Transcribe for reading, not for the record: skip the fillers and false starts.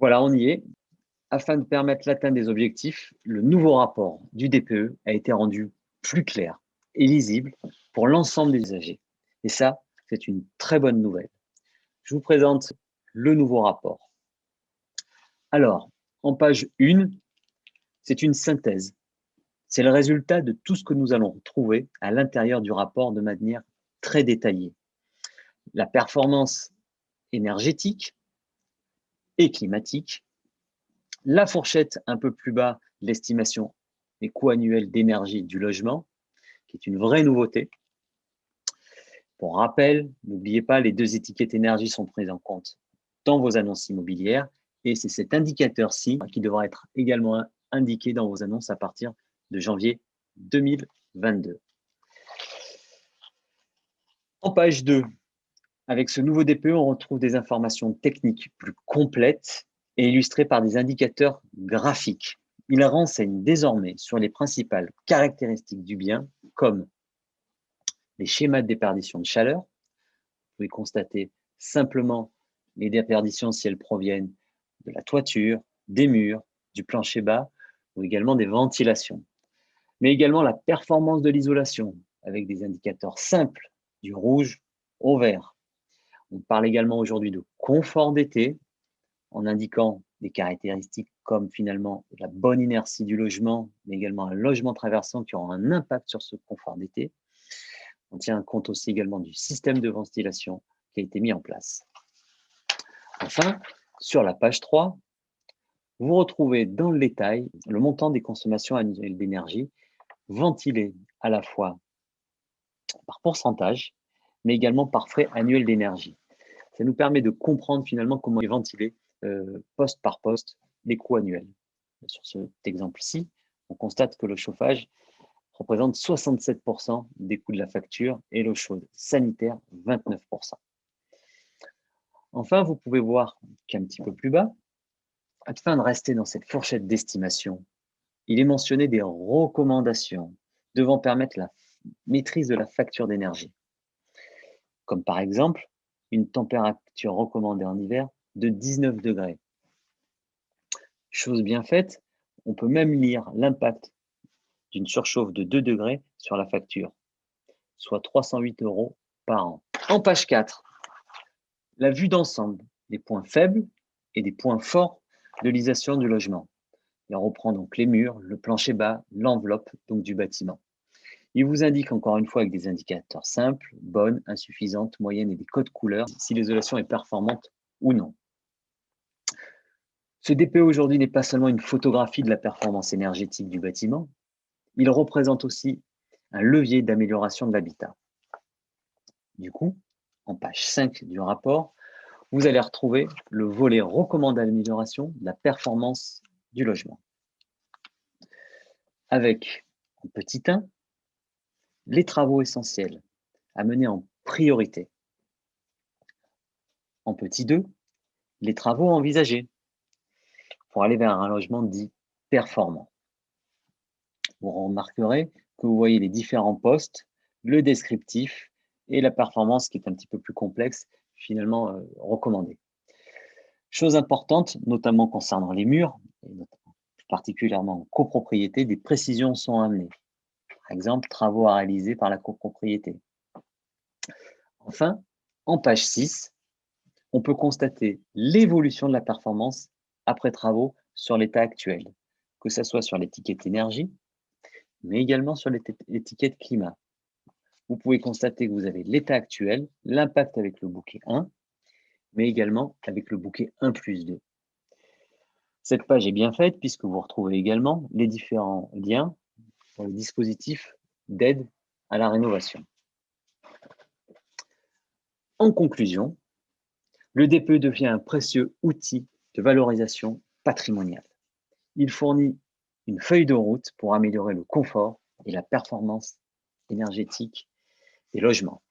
Voilà, on y est. Afin de permettre l'atteinte des objectifs, le nouveau rapport du DPE a été rendu plus clair et lisible pour l'ensemble des usagers. Et ça, c'est une très bonne nouvelle. Je vous présente le nouveau rapport. Alors, en page 1, c'est une synthèse. C'est le résultat de tout ce que nous allons trouver à l'intérieur du rapport de manière très détaillée. La performance énergétique et climatique, la fourchette un peu plus bas, l'estimation des coûts annuels d'énergie du logement, qui est une vraie nouveauté. Pour rappel, n'oubliez pas, les 2 étiquettes énergie sont prises en compte dans vos annonces immobilières et c'est cet indicateur-ci qui devra être également indiqué dans vos annonces à partir de janvier 2022. En page 2, avec ce nouveau DPE, on retrouve des informations techniques plus complètes et illustrées par des indicateurs graphiques. Il renseigne désormais sur les principales caractéristiques du bien, comme les schémas de déperdition de chaleur. Vous pouvez constater simplement les déperditions si elles proviennent de la toiture, des murs, du plancher bas ou également des ventilations. Mais également la performance de l'isolation avec des indicateurs simples du rouge au vert. On parle également aujourd'hui de confort d'été en indiquant des caractéristiques comme finalement la bonne inertie du logement, mais également un logement traversant qui aura un impact sur ce confort d'été. On tient compte aussi également du système de ventilation qui a été mis en place. Enfin, sur la page 3, vous retrouvez dans le détail le montant des consommations annuelles d'énergie ventilées à la fois par pourcentage, mais également par frais annuel d'énergie. Ça nous permet de comprendre finalement comment est ventilé poste par poste les coûts annuels. Sur cet exemple-ci, on constate que le chauffage représente 67% des coûts de la facture et l'eau chaude sanitaire 29%. Enfin, vous pouvez voir qu'un petit peu plus bas, afin de rester dans cette fourchette d'estimation, il est mentionné des recommandations devant permettre la maîtrise de la facture d'énergie, comme par exemple une température recommandée en hiver de 19 degrés. Chose bien faite, on peut même lire l'impact d'une surchauffe de 2 degrés sur la facture, soit 308 € par an. En page 4, la vue d'ensemble des points faibles et des points forts de l'isolation du logement. Il reprend donc les murs, le plancher bas, l'enveloppe donc du bâtiment. Il vous indique encore une fois avec des indicateurs simples, bonne, insuffisante, moyenne et des codes couleurs si l'isolation est performante ou non. Ce DPE aujourd'hui n'est pas seulement une photographie de la performance énergétique du bâtiment, il représente aussi un levier d'amélioration de l'habitat. Du coup, en page 5 du rapport, vous allez retrouver le volet recommandé d'amélioration de la performance du logement. Avec, en petit 1, les travaux essentiels à mener en priorité. En petit 2, les travaux envisagés pour aller vers un logement dit performant. Vous remarquerez que vous voyez les différents postes, le descriptif et la performance qui est un petit peu plus complexe, finalement recommandée. Chose importante, notamment concernant les murs, et particulièrement en copropriété, des précisions sont amenées. Par exemple, travaux à réaliser par la copropriété. Enfin, en page 6, on peut constater l'évolution de la performance après travaux sur l'état actuel, que ce soit sur l'étiquette énergie, mais également sur l'étiquette climat. Vous pouvez constater que vous avez l'état actuel, l'impact avec le bouquet 1, mais également avec le bouquet 1+2. Cette page est bien faite puisque vous retrouvez également les différents liens pour le dispositif d'aide à la rénovation. En conclusion, le DPE devient un précieux outil de valorisation patrimoniale. Il fournit une feuille de route pour améliorer le confort et la performance énergétique des logements.